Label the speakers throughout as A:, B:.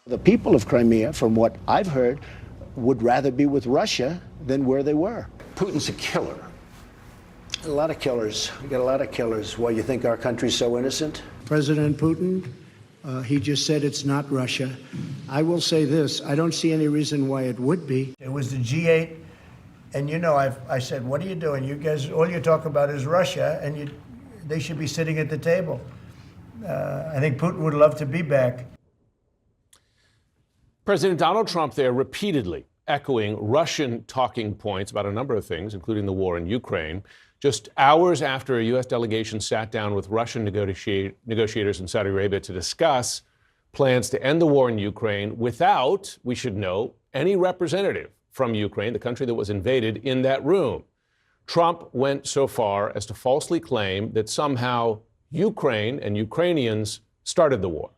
A: The people of Crimea, from what I've heard, would rather be with Russia than where they were. Putin's a killer. A lot of killers. We got a lot of killers. Why, you think our country's so innocent?
B: President Putin, he just said it's not Russia. I will say this, I don't see any reason why it would be. It was the G8, and I said, what are you doing? You guys, all you talk about is Russia, and they should be sitting at the table. I think Putin would love to be back.
C: President Donald Trump there repeatedly echoing Russian talking points about a number of things, including the war in Ukraine, just hours after a U.S. delegation sat down with Russian negotiators in Saudi Arabia to discuss plans to end the war in Ukraine without, we should know, any representative from Ukraine, the country that was invaded, in that room. Trump went so far as to falsely claim that somehow Ukraine and Ukrainians started the war.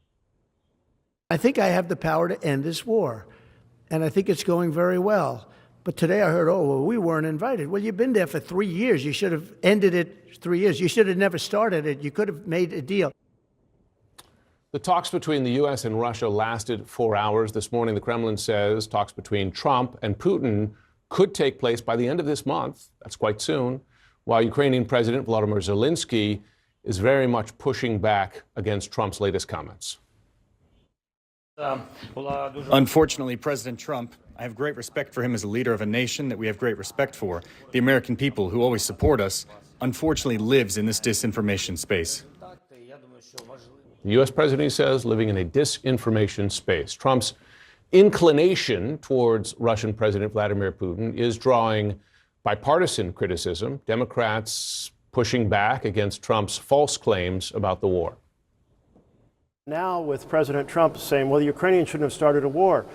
B: I think I have the power to end this war, and I think it's going very well. But today I heard, we weren't invited. Well, you've been there for 3 years. You should have ended it 3 years. You should have never started it. You could have made a deal.
C: The talks between the U.S. and Russia lasted 4 hours. This morning, the Kremlin says talks between Trump and Putin could take place by the end of this month. That's quite soon, while Ukrainian President Volodymyr Zelensky is very much pushing back against Trump's latest comments.
D: Unfortunately, President Trump, I have great respect for him as a leader of a nation that we have great respect for. The American people who always support us, unfortunately lives in this disinformation space.
C: The U.S. president, he says, living in a disinformation space. Trump's inclination towards Russian President Vladimir Putin is drawing bipartisan criticism, Democrats pushing back against Trump's false claims about the war.
E: Now with President Trump saying, well, the Ukrainians shouldn't have started a war,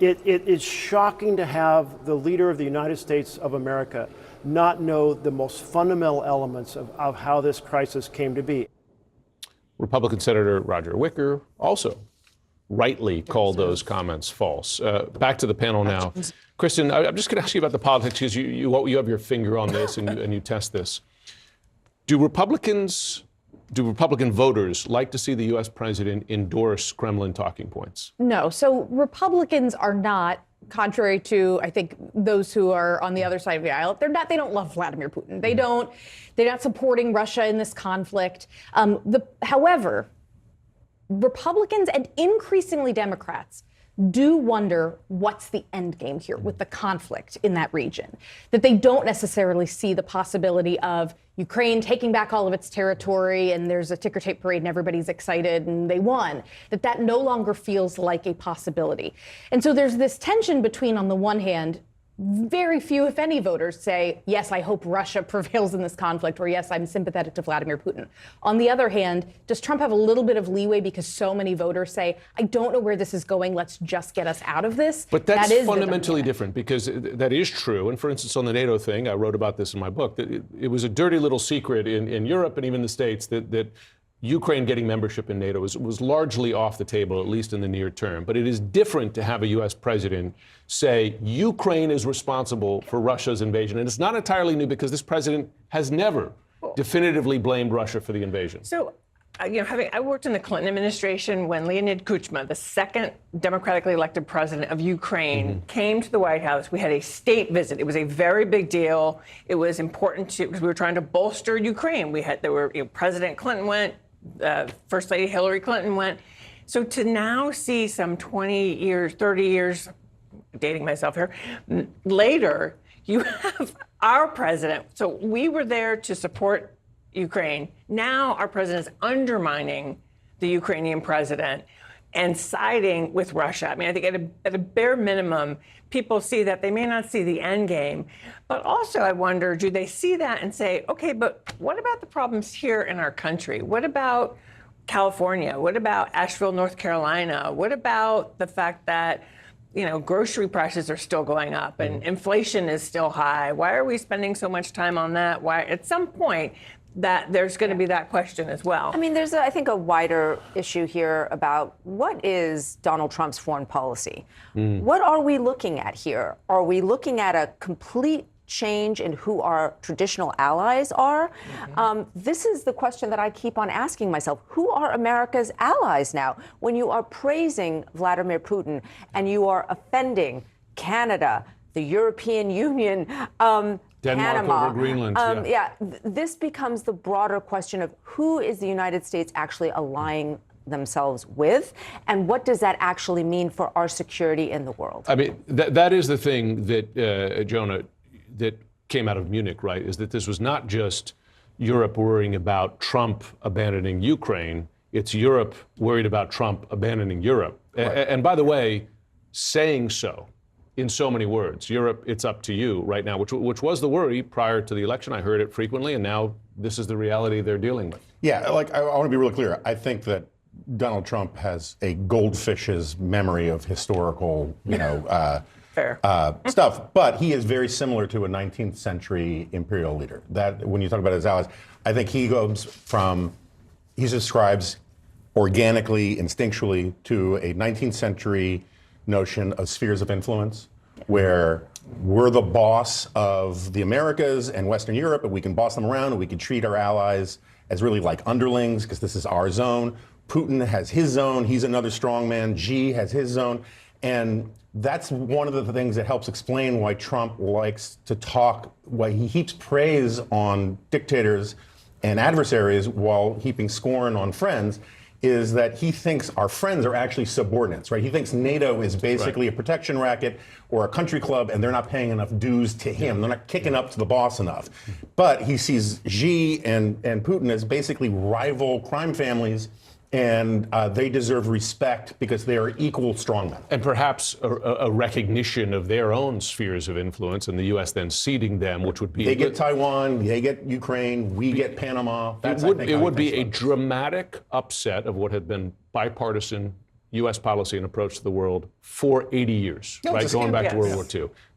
E: it is shocking to have the leader of the United States of America not know the most fundamental elements of how this crisis came to be.
C: Republican Senator Roger Wicker also rightly called those comments false. Back to the panel now. Kristen, I'm just going to ask you about the politics because you have your finger on this and you test this. Do Republican voters like to see the U.S. president endorse Kremlin talking points?
F: No. So Republicans are not, contrary to, I think, those who are on the other side of the aisle, they don't love Vladimir Putin. They're not supporting Russia in this conflict. However, Republicans and increasingly Democrats do wonder what's the end game here with the conflict in that region, that they don't necessarily see the possibility of Ukraine taking back all of its territory and there's a ticker tape parade and everybody's excited and they won, that no longer feels like a possibility. And so there's this tension between, on the one hand, very few, if any, voters say, yes, I hope Russia prevails in this conflict, or yes, I'm sympathetic to Vladimir Putin. On the other hand, does Trump have a little bit of leeway because so many voters say, I don't know where this is going, let's just get us out of this?
C: But that's fundamentally different, because that is true. And for instance, on the NATO thing, I wrote about this in my book, that it was a dirty little secret in Europe and even the States that Ukraine getting membership in NATO was largely off the table, at least in the near term. But it is different to have a U.S. president say Ukraine is responsible for Russia's invasion. And it's not entirely new because this president has never definitively blamed Russia for the invasion.
G: So, I worked in the Clinton administration when Leonid Kuchma, the second democratically elected president of Ukraine, came to the White House. We had a state visit. It was a very big deal. It was important because we were trying to bolster Ukraine. President Clinton went. First Lady Hillary Clinton went. So to now see some 20 years, 30 years, dating myself here, later, you have our president. So we were there to support Ukraine. Now our president is undermining the Ukrainian president and siding with Russia. I mean, I think at a bare minimum, people see that. They may not see the end game. But also, I wonder, do they see that and say, okay, but what about the problems here in our country? What about California? What about Asheville, North Carolina? What about the fact that, grocery prices are still going up and inflation is still high? Why are we spending so much time on that? Why, at some point, that there's going to be that question as well.
H: I mean, there's, I think, a wider issue here about what is Donald Trump's foreign policy? What are we looking at here? Are we looking at a complete change in who our traditional allies are. This is the question that I keep on asking myself. Who are America's allies now? When you are praising Vladimir Putin and you are offending Canada, the European Union,
C: Denmark
H: Panama,
C: over Greenland.
H: this becomes the broader question of who is the United States actually allying themselves with, and what does that actually mean for our security in the world?
C: I mean, that is the thing that, Jonah, that came out of Munich, right? Is that this was not just Europe worrying about Trump abandoning Ukraine, it's Europe worried about Trump abandoning Europe. Right. And by the way, saying so in so many words, Europe, it's up to you right now, which was the worry prior to the election. I heard it frequently, and now this is the reality they're dealing with.
I: Yeah, like I want to be really clear. I think that Donald Trump has a goldfish's memory of historical, stuff, but he is very similar to a 19th century imperial leader. That when you talk about his allies, I think he describes organically, instinctually to a 19th century notion of spheres of influence, where we're the boss of the Americas and Western Europe, and we can boss them around, and we can treat our allies as really like underlings, because this is our zone. Putin has his zone. He's another strongman. Xi has his zone. And that's one of the things that helps explain why Trump likes to talk, why he heaps praise on dictators and adversaries while heaping scorn on friends, is that he thinks our friends are actually subordinates, right? He thinks NATO is basically a protection racket or a country club, and they're not paying enough dues to him. They're not kicking up to the boss enough. But he sees Xi and Putin as basically rival crime families, and they deserve respect because they are equal strongmen.
C: And perhaps a recognition of their own spheres of influence, and the U.S. then ceding them, which would be...
I: They get Taiwan, they get Ukraine, we get Panama.
C: It would be a dramatic upset of what had been bipartisan U.S. policy and approach to the world for 80 years, right? Going back to World War II.